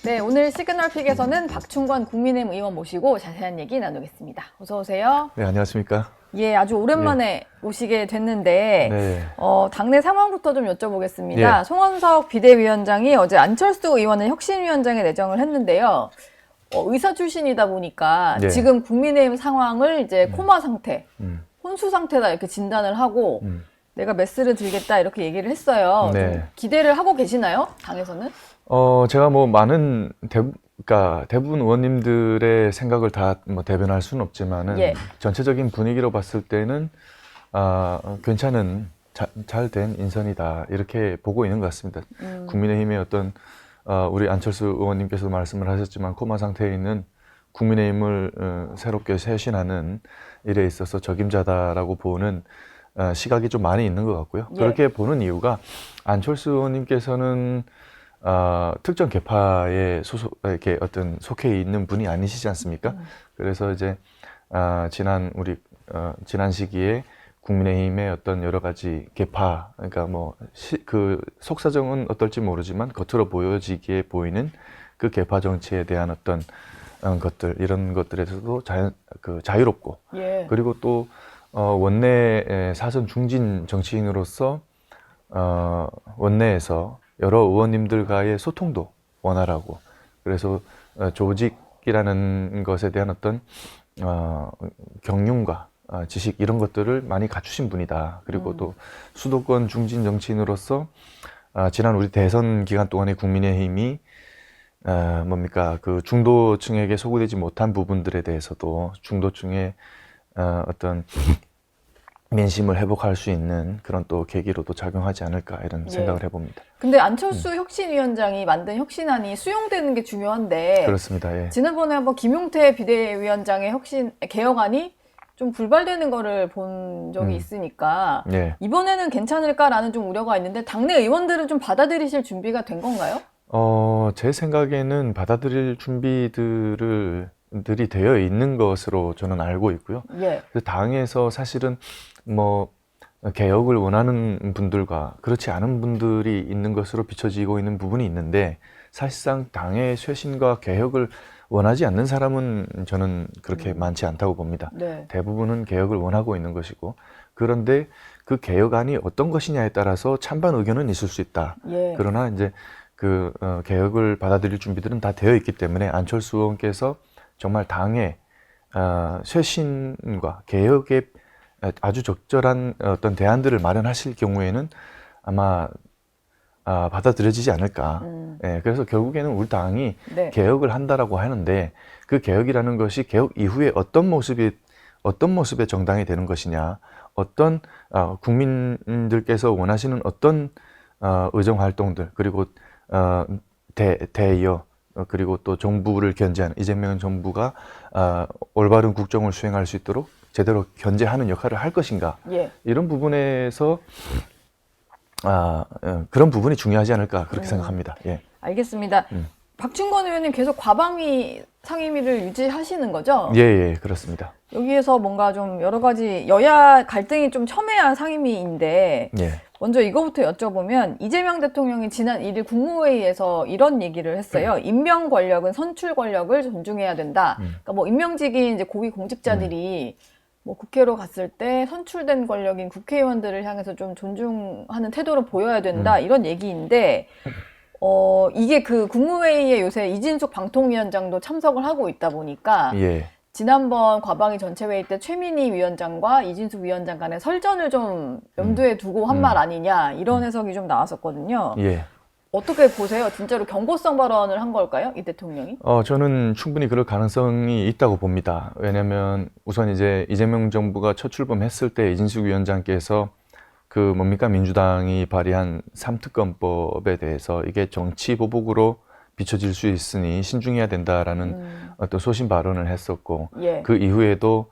네, 오늘 시그널픽에서는 박충관 국민의힘 의원 모시고 자세한 얘기 나누겠습니다. 어서 오세요. 네, 안녕하십니까. 예, 아주 오랜만에 오시게 됐는데 네. 당내 상황부터 좀 여쭤보겠습니다. 예. 송원석 비대위원장이 어제 안철수 의원을 혁신위원장에 내정을 했는데요. 의사 출신이다 보니까 예. 지금 국민의힘 상황을 이제 코마 상태, 혼수 상태다 이렇게 진단을 하고 내가 메스를 들겠다 이렇게 얘기를 했어요. 네. 좀 기대를 하고 계시나요? 당에서는? 제가 뭐 많은 그러니까 대부분 의원님들의 생각을 다 뭐 대변할 수는 없지만은 예. 전체적인 분위기로 봤을 때는 괜찮은 잘 된 인선이다 이렇게 보고 있는 것 같습니다. 국민의힘의 어떤 우리 안철수 의원님께서 말씀을 하셨지만 코마 상태에 있는 국민의힘을 새롭게 쇄신하는 일에 있어서 적임자다라고 보는 시각이 좀 많이 있는 것 같고요. 예. 그렇게 보는 이유가 안철수 의원님께서는 특정 계파에 이렇게 어떤 속해 있는 분이 아니시지 않습니까? 그래서 이제 지난 시기에 국민의힘의 어떤 여러 가지 계파, 그러니까 뭐 그 속사정은 어떨지 모르지만 겉으로 보여지기에 보이는 그 계파 정치에 대한 어떤 것들 이런 것들에서도 자유롭고 예. 그리고 또 원내 사선 중진 정치인으로서 원내에서 여러 의원님들과의 소통도 원활하고 그래서 조직이라는 것에 대한 어떤 경륜과 지식 이런 것들을 많이 갖추신 분이다. 그리고 또 수도권 중진 정치인으로서 지난 우리 대선 기간 동안에 국민의힘이 그 중도층에게 소구되지 못한 부분들에 대해서도 중도층의 어떤 민심을 회복할 수 있는 그런 또 계기로도 작용하지 않을까 이런 예. 생각을 해봅니다. 근데 안철수 혁신위원장이 만든 혁신안이 수용되는 게 중요한데 그렇습니다. 예. 지난번에 한번 김용태 비대위원장의 개혁안이 좀 불발되는 거를 본 적이 있으니까 예. 이번에는 괜찮을까라는 좀 우려가 있는데 당내 의원들은 좀 받아들이실 준비가 된 건가요? 제 생각에는 받아들일 준비들이 되어 있는 것으로 저는 알고 있고요. 예. 그래서 당에서 사실은 뭐 개혁을 원하는 분들과 그렇지 않은 분들이 있는 것으로 비춰지고 있는 부분이 있는데 사실상 당의 쇄신과 개혁을 원하지 않는 사람은 저는 그렇게 많지 않다고 봅니다. 네. 대부분은 개혁을 원하고 있는 것이고 그런데 그 개혁안이 어떤 것이냐에 따라서 찬반 의견은 있을 수 있다. 예. 그러나 이제 개혁을 받아들일 준비들은 다 되어 있기 때문에 안철수 의원께서 정말 당의 쇄신과 개혁에 아주 적절한 어떤 대안들을 마련하실 경우에는 아마 받아들여지지 않을까. 예, 그래서 결국에는 우리 당이 네. 개혁을 한다라고 하는데 그 개혁이라는 것이 개혁 이후에 어떤 모습의 정당이 되는 것이냐, 어떤 국민들께서 원하시는 어떤 의정 활동들 그리고 대이어 그리고 또 정부를 견제하는 이재명 정부가 올바른 국정을 수행할 수 있도록 제대로 견제하는 역할을 할 것인가 예. 이런 부분에서 그런 부분이 중요하지 않을까 그렇게 생각합니다. 예. 알겠습니다. 박충건 의원님 계속 과방위 상임위를 유지하시는 거죠? 예, 그렇습니다. 여기에서 뭔가 좀 여러 가지 여야 갈등이 좀 첨예한 상임위인데 예. 먼저 이거부터 여쭤보면 이재명 대통령이 지난 1일 국무회의에서 이런 얘기를 했어요. 임명 권력은 선출 권력을 존중해야 된다. 그러니까 뭐 임명직인 이제 고위 공직자들이 뭐 국회로 갔을 때 선출된 권력인 국회의원들을 향해서 좀 존중하는 태도를 보여야 된다. 이런 얘기인데 이게 그 국무회의에 요새 이진숙 방통위원장도 참석을 하고 있다 보니까 예. 지난번 과방위 전체회의 때 최민희 위원장과 이진숙 위원장 간의 설전을 좀 염두에 두고 한 말 아니냐 이런 해석이 좀 나왔었거든요. 예. 어떻게 보세요? 진짜로 경고성 발언을 한 걸까요? 이 대통령이? 저는 충분히 그럴 가능성이 있다고 봅니다. 왜냐면 우선 이제 이재명 정부가 첫 출범했을 때 이진숙 위원장께서 민주당이 발의한 3특검법에 대해서 이게 정치 보복으로 비춰질 수 있으니 신중해야 된다라는 어떤 소신 발언을 했었고 예. 그 이후에도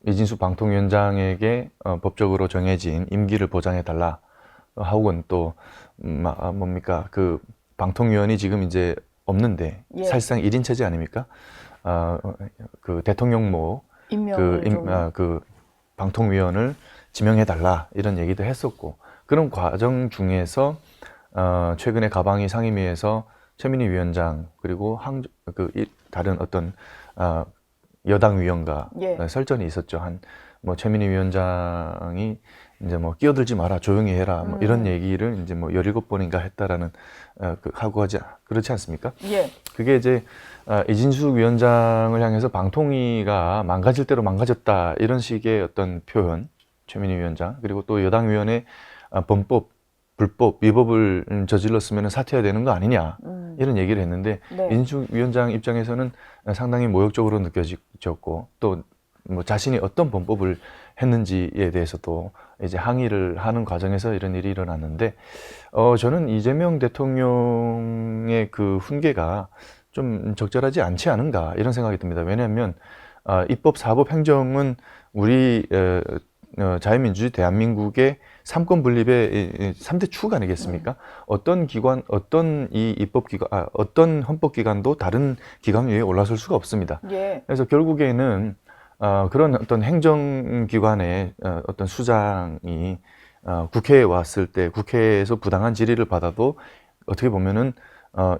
이진숙 방통위원장에게 법적으로 정해진 임기를 보장해달라 하고는 또 그 방통위원이 지금 이제 없는데 예. 사실상 1인 체제 아닙니까? 그 대통령모 그 방통위원을 지명해달라 이런 얘기도 했었고 그런 과정 중에서 최근에 가방위 상임위에서 최민희 위원장 그리고 다른 어떤 여당 위원과 예. 설전이 있었죠. 뭐 최민희 위원장이 이제 뭐 끼어들지 마라, 조용히 해라, 뭐 이런 얘기를 이제 뭐 17번인가 했다라는 그렇지 않습니까? 예. 그게 이제 이진숙 위원장을 향해서 방통위가 망가질 대로 망가졌다 이런 식의 어떤 표현, 최민희 위원장 그리고 또 여당 위원회 불법 위법을 저질렀으면 사퇴해야 되는 거 아니냐 이런 얘기를 했는데 네. 이진숙 위원장 입장에서는 상당히 모욕적으로 느껴졌고 또 뭐 자신이 어떤 범법을 했는지에 대해서도 이제 항의를 하는 과정에서 이런 일이 일어났는데 저는 이재명 대통령의 그 훈계가 좀 적절하지 않지 않은가 이런 생각이 듭니다. 왜냐하면 입법, 사법, 행정은 우리 자유민주주의 대한민국의 삼권 분립의 3대 축 아니겠습니까? 어떤 기관, 어떤 어떤 헌법기관도 다른 기관 위에 올라설 수가 없습니다. 예. 그래서 결국에는 그런 어떤 행정기관의 어떤 수장이 국회에 왔을 때 국회에서 부당한 질의를 받아도 어떻게 보면은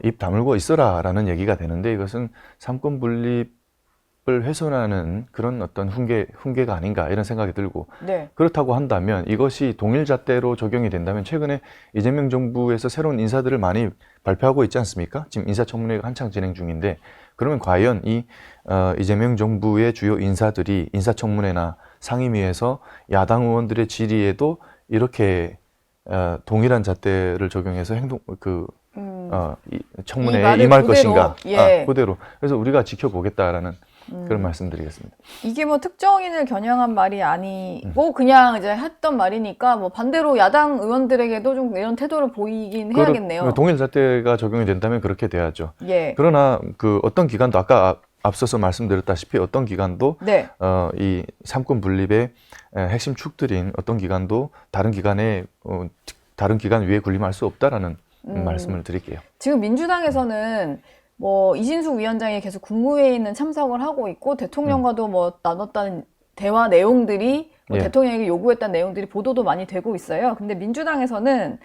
입 다물고 있어라라는 얘기가 되는데 이것은 삼권 분립을 훼손하는 그런 어떤 훈계가 아닌가 이런 생각이 들고 네. 그렇다고 한다면 이것이 동일잣대로 적용이 된다면 최근에 이재명 정부에서 새로운 인사들을 많이 발표하고 있지 않습니까? 지금 인사청문회가 한창 진행 중인데 그러면 과연 이재명 정부의 주요 인사들이 인사청문회나 상임위에서 야당 의원들의 질의에도 이렇게 동일한 잣대를 적용해서 청문회에 임할 그대로, 것인가? 예. 그대로. 그래서 우리가 지켜보겠다라는 그런 말씀드리겠습니다. 이게 뭐 특정인을 겨냥한 말이 아니고 그냥 이제 했던 말이니까 뭐 반대로 야당 의원들에게도 좀 이런 태도를 보이긴 해야겠네요. 동일 잣대가 적용이 된다면 그렇게 돼야죠. 예. 그러나 그 어떤 기관도 아까 앞서서 말씀드렸다시피 어떤 기관도 네. 이 삼권 분립의 핵심 축들인 어떤 기관도 다른 기관 위에 군림할 수 없다라는 말씀을 드릴게요. 지금 민주당에서는 뭐 이진숙 위원장이 계속 국무회의는 참석을 하고 있고 대통령과도 뭐 나눴다는 대화 내용들이 뭐 예. 대통령에게 요구했다는 내용들이 보도도 많이 되고 있어요. 근데 민주당에서는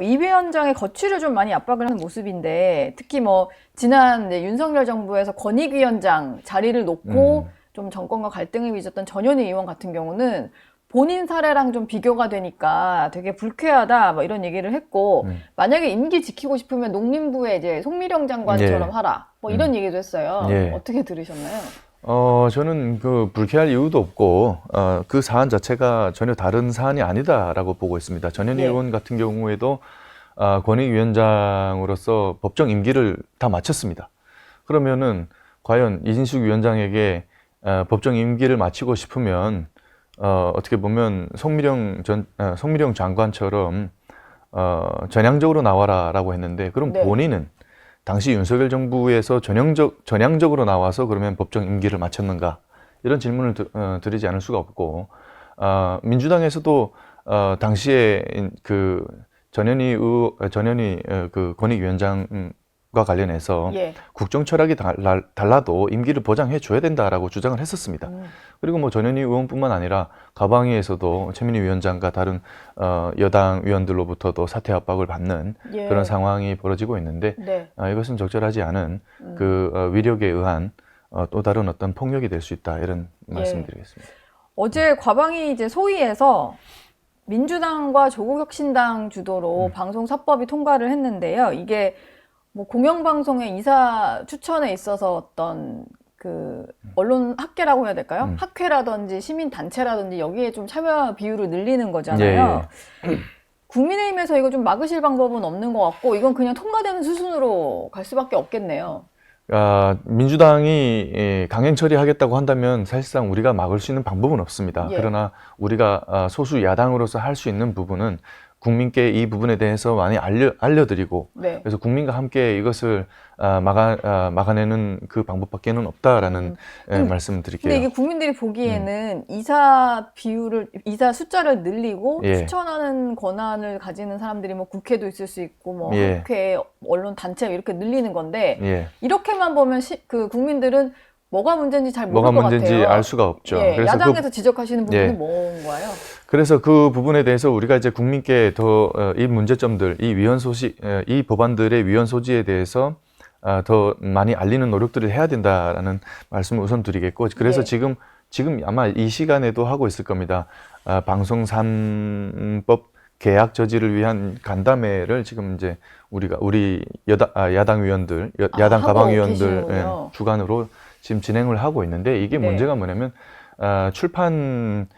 이 위원장의 거취를 좀 많이 압박을 하는 모습인데 특히 뭐 지난 이제 윤석열 정부에서 권익위원장 자리를 놓고 좀 정권과 갈등을 빚었던 전현희 의원 같은 경우는 본인 사례랑 좀 비교가 되니까 되게 불쾌하다 뭐 이런 얘기를 했고 만약에 임기 지키고 싶으면 농림부에 이제 송미령 장관처럼 예. 하라 뭐 이런 얘기도 했어요. 예. 어떻게 들으셨나요? 저는 그 불쾌할 이유도 없고 그 사안 자체가 전혀 다른 사안이 아니다라고 보고 있습니다. 전현희 예. 의원 같은 경우에도 권익위원장으로서 법정 임기를 다 마쳤습니다. 그러면은 과연 이진숙 위원장에게 법정 임기를 마치고 싶으면 어떻게 보면 송미령 장관처럼 전향적으로 나와라라고 했는데 그럼 네. 본인은 당시 윤석열 정부에서 전향적으로 나와서 그러면 법정 임기를 마쳤는가 이런 질문을 드리지 않을 수가 없고 민주당에서도 당시에 그 전현희 그 권익위원장과 관련해서 예. 국정 철학이 달라도 임기를 보장해 줘야 된다라고 주장을 했었습니다. 그리고 뭐 전현희 의원뿐만 아니라 가방위에서도 최민희 위원장과 다른 여당 위원들로부터도 사퇴 압박을 받는 예. 그런 상황이 벌어지고 있는데 네. 이것은 적절하지 않은 그 위력에 의한 또 다른 어떤 폭력이 될 수 있다 이런 말씀드리겠습니다. 어제 과방위 이제 소위에서 민주당과 조국혁신당 주도로 방송사법이 통과를 했는데요. 이게 뭐 공영방송의 이사 추천에 있어서 어떤 그 언론 학계라고 해야 될까요? 학회라든지 시민단체라든지 여기에 좀 참여 비율을 늘리는 거잖아요. 국민의힘에서 이거 좀 막으실 방법은 없는 것 같고 이건 그냥 통과되는 수순으로 갈 수밖에 없겠네요. 민주당이 강행 처리하겠다고 한다면 사실상 우리가 막을 수 있는 방법은 없습니다. 예. 그러나 우리가 소수 야당으로서 할 수 있는 부분은 국민께 이 부분에 대해서 많이 알려드리고 네. 그래서 국민과 함께 이것을 막아내는 그 방법밖에는 없다라는 말씀을 드릴게요. 근데 이게 국민들이 보기에는 이사 숫자를 늘리고 예. 추천하는 권한을 가지는 사람들이 뭐 국회도 있을 수 있고 뭐 예. 학회, 언론 단체 이렇게 늘리는 건데 예. 이렇게만 보면 그 국민들은 뭐가 문제인지 잘 모를 뭐가 것 문제인지 같아요. 알 수가 없죠. 예, 그래서 야당에서 지적하시는 부분은 예. 뭔가요? 그래서 그 부분에 대해서 우리가 이제 국민께 더 이 문제점들, 이 위헌 소지, 이 법안들의 위헌 소지에 대해서 더 많이 알리는 노력들을 해야 된다라는 말씀을 우선 드리겠고, 그래서 예. 지금 아마 이 시간에도 하고 있을 겁니다. 방송 3법 계약 저지를 위한 간담회를 지금 이제 우리 야당 위원들, 야당 하고 가방 위원들 계시는군요. 주관으로 지금 진행을 하고 있는데, 이게 네. 문제가 뭐냐면 출판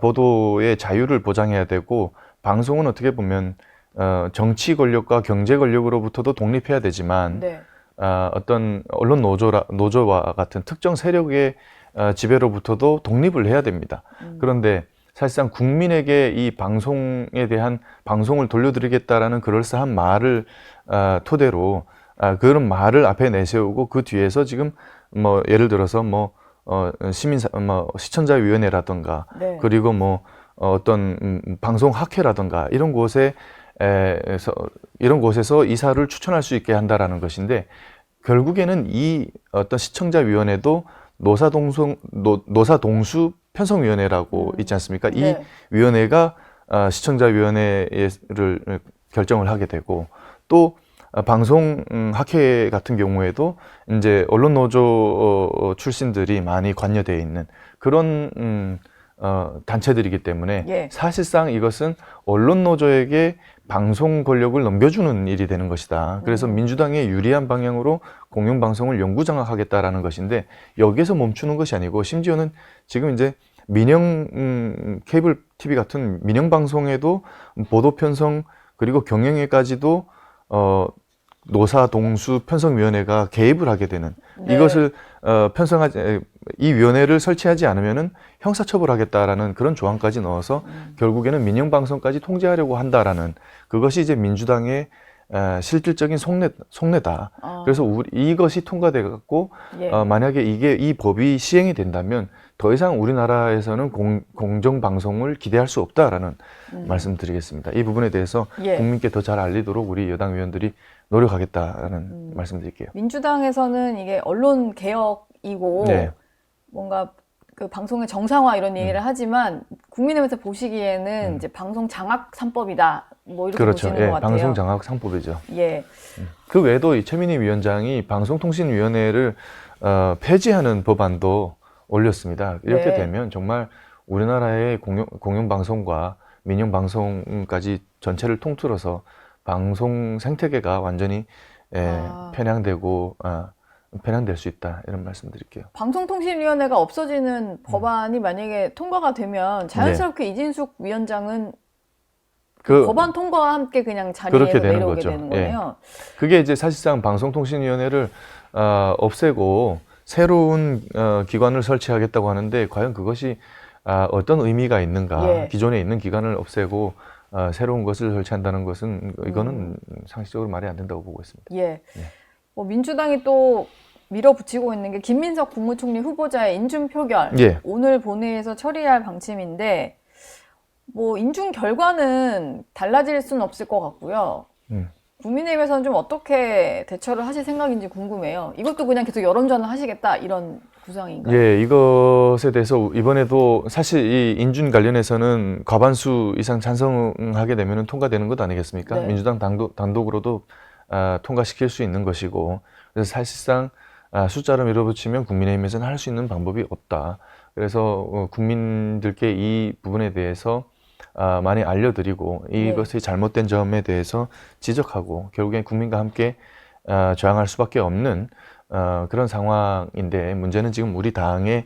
보도의 자유를 보장해야 되고, 방송은 어떻게 보면 정치 권력과 경제 권력으로부터도 독립해야 되지만 네. 어떤 언론 노조와 같은 특정 세력의 지배로부터도 독립을 해야 됩니다. 그런데 사실상 국민에게 이 방송에 대한 방송을 돌려드리겠다라는 그럴싸한 말을 토대로 그런 말을 앞에 내세우고, 그 뒤에서 지금 뭐 예를 들어서 뭐 시청자위원회라든가 네. 그리고 뭐 어떤 방송학회라든가 이런 곳에서 이사를 추천할 수 있게 한다라는 것인데, 결국에는 이 어떤 시청자위원회도 노사동수 편성위원회라고 있지 않습니까? 이 네. 위원회가 시청자위원회를 결정을 하게 되고, 또 방송학회 같은 경우에도 이제 언론노조 출신들이 많이 관여되어 있는 그런 단체들이기 때문에 예. 사실상 이것은 언론노조에게 방송 권력을 넘겨주는 일이 되는 것이다. 그래서 민주당에 유리한 방향으로 공영방송을 영구장악하겠다라는 것인데, 여기에서 멈추는 것이 아니고, 심지어는 지금 이제 케이블 TV 같은 민영방송에도 보도 편성 그리고 경영에까지도 노사동수 편성위원회가 개입을 하게 되는, 네. 이것을 이 위원회를 설치하지 않으면은 형사처벌하겠다라는 그런 조항까지 넣어서 결국에는 민영방송까지 통제하려고 한다라는, 그것이 이제 민주당의 실질적인 속내다. 그래서 이것이 통과돼 갖고 예. 만약에 이 법이 시행이 된다면 더 이상 우리나라에서는 공정방송을 기대할 수 없다라는 말씀드리겠습니다. 이 부분에 대해서 예. 국민께 더 잘 알리도록 우리 여당 의원들이 노력하겠다라는 말씀드릴게요. 민주당에서는 이게 언론 개혁이고 네. 뭔가 그 방송의 정상화 이런 얘기를 하지만 국민의힘에서 보시기에는 이제 방송 장악 3법이다 뭐 이렇게 그렇죠. 보시는 것 같아요. 방송 장악 상법이죠. 예. 그 외에도 이 최민희 위원장이 방송통신위원회를 폐지하는 법안도 올렸습니다. 이렇게 네. 되면 정말 우리나라의 공영방송과 민영방송까지 전체를 통틀어서 방송 생태계가 완전히 편향될 수 있다, 이런 말씀드릴게요. 방송통신위원회가 없어지는 법안이 만약에 통과가 되면 자연스럽게 이진숙 위원장은 그 법안 통과와 함께 그냥 자리에서 그렇게 되는 내려오게 거죠. 되는 거네요. 그게 이제 사실상 방송통신위원회를 없애고 새로운 기관을 설치하겠다고 하는데, 과연 그것이 어떤 의미가 있는가? 예. 기존에 있는 기관을 없애고 새로운 것을 설치한다는 것은 이거는 상식적으로 말이 안 된다고 보고 있습니다. 예. 뭐 민주당이 또 밀어붙이고 있는 게 김민석 국무총리 후보자의 인준 표결. 예. 오늘 본회의에서 처리할 방침인데 뭐 인준 결과는 달라질 수는 없을 것 같고요. 국민의힘에서는 좀 어떻게 대처를 하실 생각인지 궁금해요. 이것도 그냥 계속 여론전을 하시겠다 이런 구상인가요? 예, 이것에 대해서 이번에도 사실 이 인준 관련해서는 과반수 이상 찬성하게 되면 통과되는 것 아니겠습니까? 네. 민주당 단독으로도 통과시킬 수 있는 것이고, 그래서 사실상 숫자로 밀어붙이면 국민의힘에서는 할 수 있는 방법이 없다. 그래서 국민들께 이 부분에 대해서 많이 알려드리고, 이것이 잘못된 점에 대해서 지적하고 결국엔 국민과 함께 저항할 수밖에 없는 그런 상황인데, 문제는 지금 우리 당이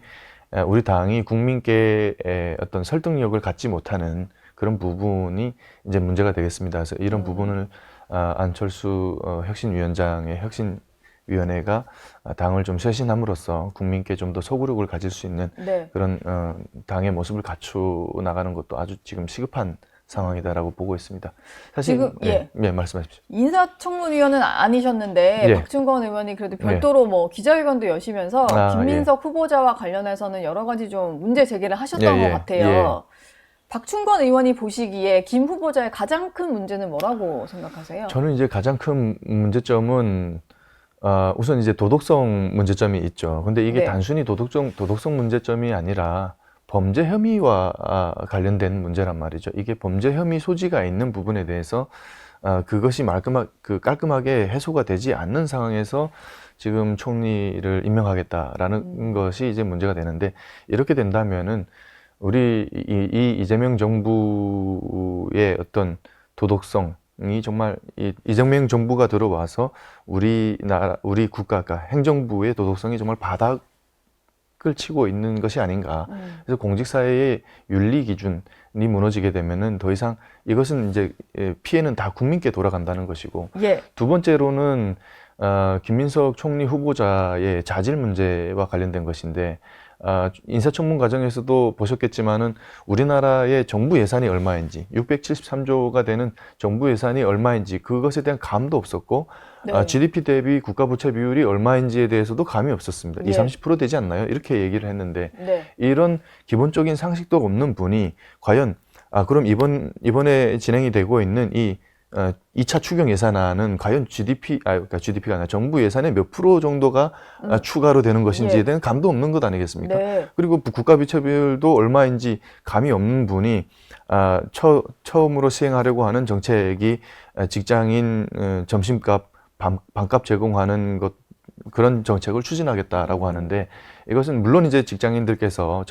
국민께 어떤 설득력을 갖지 못하는 그런 부분이 이제 문제가 되겠습니다. 그래서 이런 부분을 안철수 혁신위원장의 혁신위원회가 당을 좀 쇄신함으로써 국민께 좀 더 소구력을 가질 수 있는 네. 그런 당의 모습을 갖추어 나가는 것도 아주 지금 시급한 상황이다라고 보고 있습니다. 사실 지금, 예. 말씀하십시오. 인사청문위원은 아니셨는데 예. 박준건 의원이 그래도 별도로 뭐 기자회견도 여시면서 아, 김민석 후보자와 관련해서는 여러 가지 좀 문제 제기를 하셨던 것 같아요. 박준건 의원이 보시기에 김 후보자의 가장 큰 문제는 뭐라고 생각하세요? 저는 이제 가장 큰 문제점은 우선 이제 도덕성 문제점이 있죠. 근데 이게 네. 단순히 도덕성 문제점이 아니라 범죄 혐의와 관련된 문제란 말이죠. 이게 범죄 혐의 소지가 있는 부분에 대해서 그것이 깔끔하게 해소가 되지 않는 상황에서 지금 총리를 임명하겠다라는 것이 이제 문제가 되는데, 이렇게 된다면은 우리 이 이재명 정부의 어떤 도덕성이 정말 이재명 정부가 들어와서 우리 국가가 행정부의 도덕성이 정말 바닥을 치고 있는 것이 아닌가. 그래서 공직사회의 윤리 기준이 무너지게 되면은 더 이상 이것은 이제 피해는 다 국민께 돌아간다는 것이고, 예. 두 번째로는 김민석 총리 후보자의 자질 문제와 관련된 것인데, 인사청문 과정에서도 보셨겠지만은 우리나라의 정부 예산이 얼마인지, 673조가 되는 정부 예산이 얼마인지 그것에 대한 감도 없었고, 네. GDP 대비 국가부채 비율이 얼마인지에 대해서도 감이 없었습니다. 예. 20-30% 되지 않나요? 이렇게 얘기를 했는데, 네. 이런 기본적인 상식도 없는 분이 과연 그럼 이번에 진행이 되고 있는 이 2차 추경 예산안은 과연 그러니까 GDP가 아니라 정부 예산의 몇 프로 정도가 추가로 되는 것인지에 대한 감도 없는 것 아니겠습니까? 네. 그리고 국가부채 비율도 얼마인지 감이 없는 분이 처음으로 시행하려고 하는 정책이 직장인 점심값, 반값 제공하는 그런 정책을 추진하겠다라고 하는데, 이것은 물론 이제 직장인들께서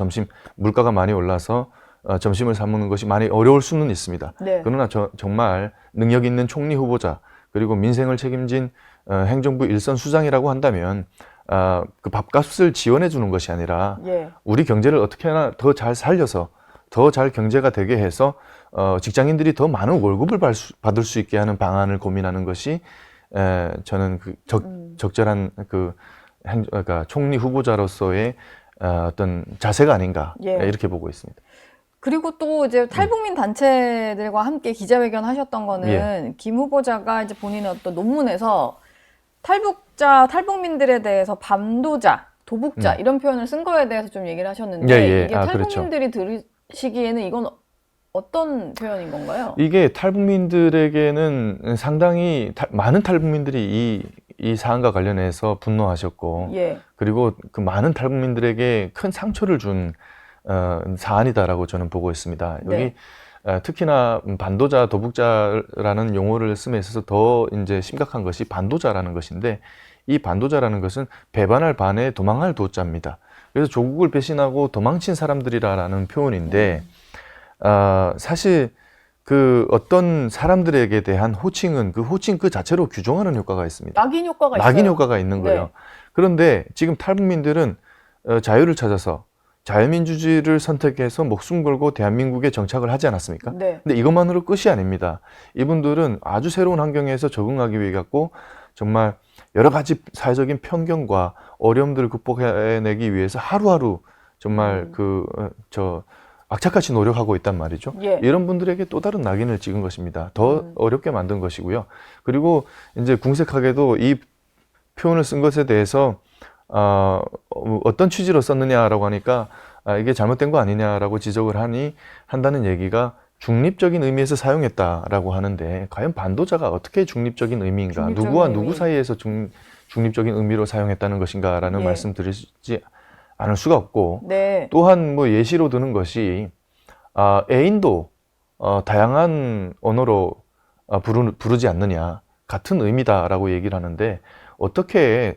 물가가 많이 올라서 점심을 사 먹는 것이 많이 어려울 수는 있습니다. 네. 그러나 정말 능력 있는 총리 후보자, 그리고 민생을 책임진 행정부 일선 수장이라고 한다면 그 밥값을 지원해 주는 것이 아니라 예. 우리 경제를 어떻게 하나 더 잘 살려서 더 잘 경제가 되게 해서 직장인들이 더 많은 월급을 받을 수 있게 하는 방안을 고민하는 것이 저는 적절한 그러니까 총리 후보자로서의 어떤 자세가 아닌가, 예. 이렇게 보고 있습니다. 그리고 또 이제 탈북민 단체들과 함께 기자회견 하셨던 거는 김 후보자가 이제 본인의 어떤 논문에서 탈북민들에 대해서 밤도자, 도북자 이런 표현을 쓴 거에 대해서 좀 얘기를 하셨는데, 이게 탈북민들이 들으시기에는 이건 어떤 표현인 건가요? 이게 탈북민들에게는 상당히 많은 탈북민들이 이 사안과 관련해서 분노하셨고, 예. 그리고 그 많은 탈북민들에게 큰 상처를 준 사안이다라고 저는 보고 있습니다. 네. 여기 특히나 반도자, 도북자라는 용어를 씀에 있어서 더 이제 심각한 것이 반도자라는 것인데, 이 반도자라는 것은 배반할 반에 도망할 도자입니다. 그래서 조국을 배신하고 도망친 사람들이라는 표현인데, 사실 그 어떤 사람들에게 대한 호칭은 그 호칭 그 자체로 규정하는 효과가 있습니다. 낙인 효과가 있어요. 낙인 효과가 있는 거예요. 네. 그런데 지금 탈북민들은 자유를 찾아서 자유민주주의를 선택해서 목숨 걸고 대한민국에 정착을 하지 않았습니까? 네. 근데 이것만으로 끝이 아닙니다. 이분들은 아주 새로운 환경에서 적응하기 위해 갖고 정말 여러 가지 사회적인 편견과 어려움들을 극복해내기 위해서 하루하루 정말 악착같이 노력하고 있단 말이죠. 예. 이런 분들에게 또 다른 낙인을 찍은 것입니다. 더 어렵게 만든 것이고요. 그리고 이제 궁색하게도 이 표현을 쓴 것에 대해서 어떤 취지로 썼느냐라고 하니까 이게 잘못된 거 아니냐라고 지적을 한다는 얘기가 중립적인 의미에서 사용했다라고 하는데, 과연 반도자가 어떻게 중립적인 의미인가, 누구와 누구 사이에서 중립적인 의미로 사용했다는 것인가라는 말씀 드리지 않을 수가 없고, 네. 또한 뭐 예시로 드는 것이 애인도 다양한 언어로 부르지 않느냐, 같은 의미다라고 얘기를 하는데, 어떻게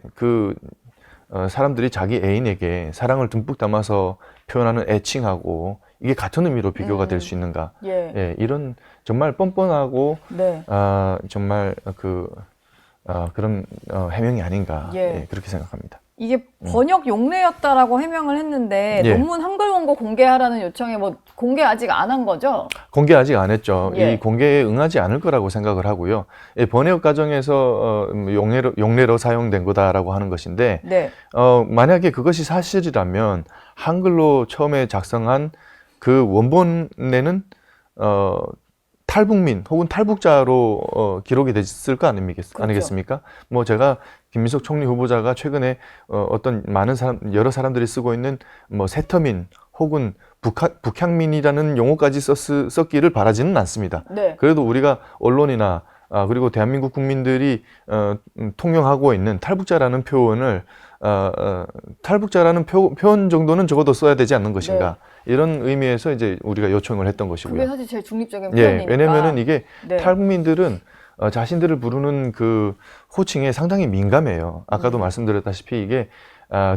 사람들이 자기 애인에게 사랑을 듬뿍 담아서 표현하는 애칭하고 이게 같은 의미로 비교가 될 수 있는가? 예. 이런 정말 뻔뻔하고 네. 정말 그런 해명이 아닌가, 그렇게 생각합니다. 이게 번역 용례였다라고 해명을 했는데, 논문 한글 원고 공개하라는 요청에 공개 아직 안 한 거죠? 공개 아직 안 했죠. 예. 이 공개에 응하지 않을 거라고 생각을 하고요. 번역 과정에서 용례로 사용된 거다라고 하는 것인데, 네. 만약에 그것이 사실이라면 한글로 처음에 작성한 그 원본에는 탈북민 혹은 탈북자로 기록이 됐을 거 아니겠습니까? 뭐 제가 김민석 총리 후보자가 최근에 여러 사람들이 쓰고 있는 뭐 세터민 혹은 북향민이라는 용어까지 썼기를 바라지는 않습니다. 네. 그래도 우리가 언론이나 그리고 대한민국 국민들이 통용하고 있는 탈북자라는 표현을 탈북자라는 표현 정도는 적어도 써야 되지 않는 것인가. 이런 의미에서 이제 우리가 요청을 했던 것이고요. 그게 사실 제일 중립적인 예, 표현이니까. 왜냐면은 이게 네. 탈북민들은 자신들을 부르는 그 호칭에 상당히 민감해요. 아까도 말씀드렸다시피 이게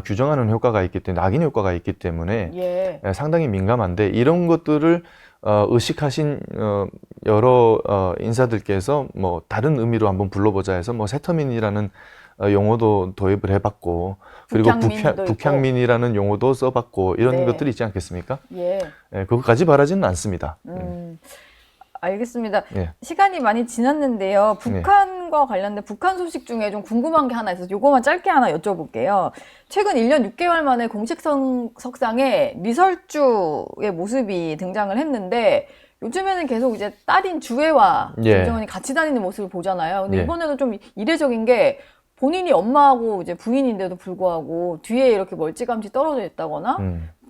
규정하는 효과가 있기 때문에, 낙인 효과가 있기 때문에 예. 상당히 민감한데, 이런 것들을 의식하신 여러 인사들께서 뭐 다른 의미로 한번 불러보자 해서 뭐 세터민이라는 용어도 도입을 해봤고, 그리고 북향민이라는 용어도 써봤고, 이런 네. 것들이 있지 않겠습니까? 예. 그것까지 바라지는 않습니다. 알겠습니다. 예. 시간이 많이 지났는데요. 북한과 관련된 북한 소식 중에 좀 궁금한 게 하나 있어서 요거만 짧게 하나 여쭤볼게요. 최근 1년 6개월 만에 공식 석상에 리설주의 모습이 등장을 했는데, 요즘에는 계속 이제 딸인 주애와 김정은이 같이 다니는 모습을 보잖아요. 근데 이번에도 좀 이례적인 게, 본인이 엄마하고 이제 부인인데도 불구하고 뒤에 이렇게 멀찌감치 떨어져 있다거나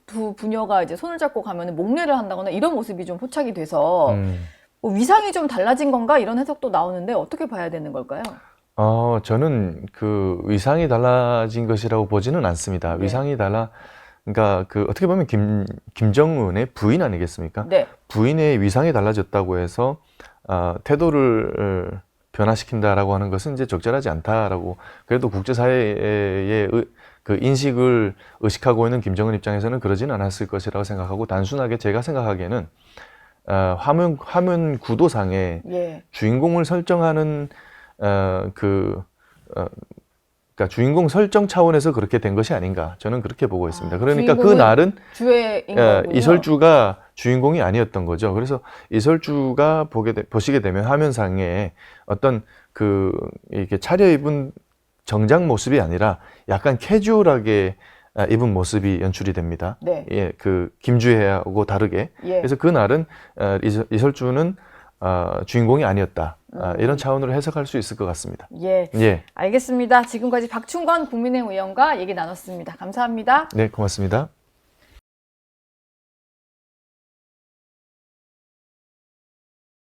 두 부녀가 이제 손을 잡고 가면 목례를 한다거나 이런 모습이 좀 포착이 돼서 뭐 위상이 좀 달라진 건가 이런 해석도 나오는데 어떻게 봐야 되는 걸까요? 저는 그 위상이 달라진 것이라고 보지는 않습니다. 네. 위상이 그러니까 그 어떻게 보면 김정은의 부인 아니겠습니까? 네. 부인의 위상이 달라졌다고 해서 태도를 변화시킨다라고 하는 것은 이제 적절하지 않다라고, 그래도 국제사회의 그 인식을 의식하고 있는 김정은 입장에서는 그러지는 않았을 것이라고 생각하고, 단순하게 제가 생각하기에는 화면 구도상에 주인공을 설정하는 그러니까 주인공 설정 차원에서 그렇게 된 것이 아닌가, 저는 그렇게 보고 있습니다. 그러니까 그 날은 주애인 거군요. 이설주가 주인공이 아니었던 거죠. 그래서 이설주가 보시게 되면 화면상에 어떤 이렇게 차려입은 정장 모습이 아니라 약간 캐주얼하게 입은 모습이 연출이 됩니다. 네. 예, 그 김주애하고 다르게. 그래서 그 날은 이설주는 주인공이 아니었다. 이런 차원으로 해석할 수 있을 것 같습니다. 예. 알겠습니다. 지금까지 박충건 국민의힘 의원과 얘기 나눴습니다. 감사합니다. 네, 고맙습니다.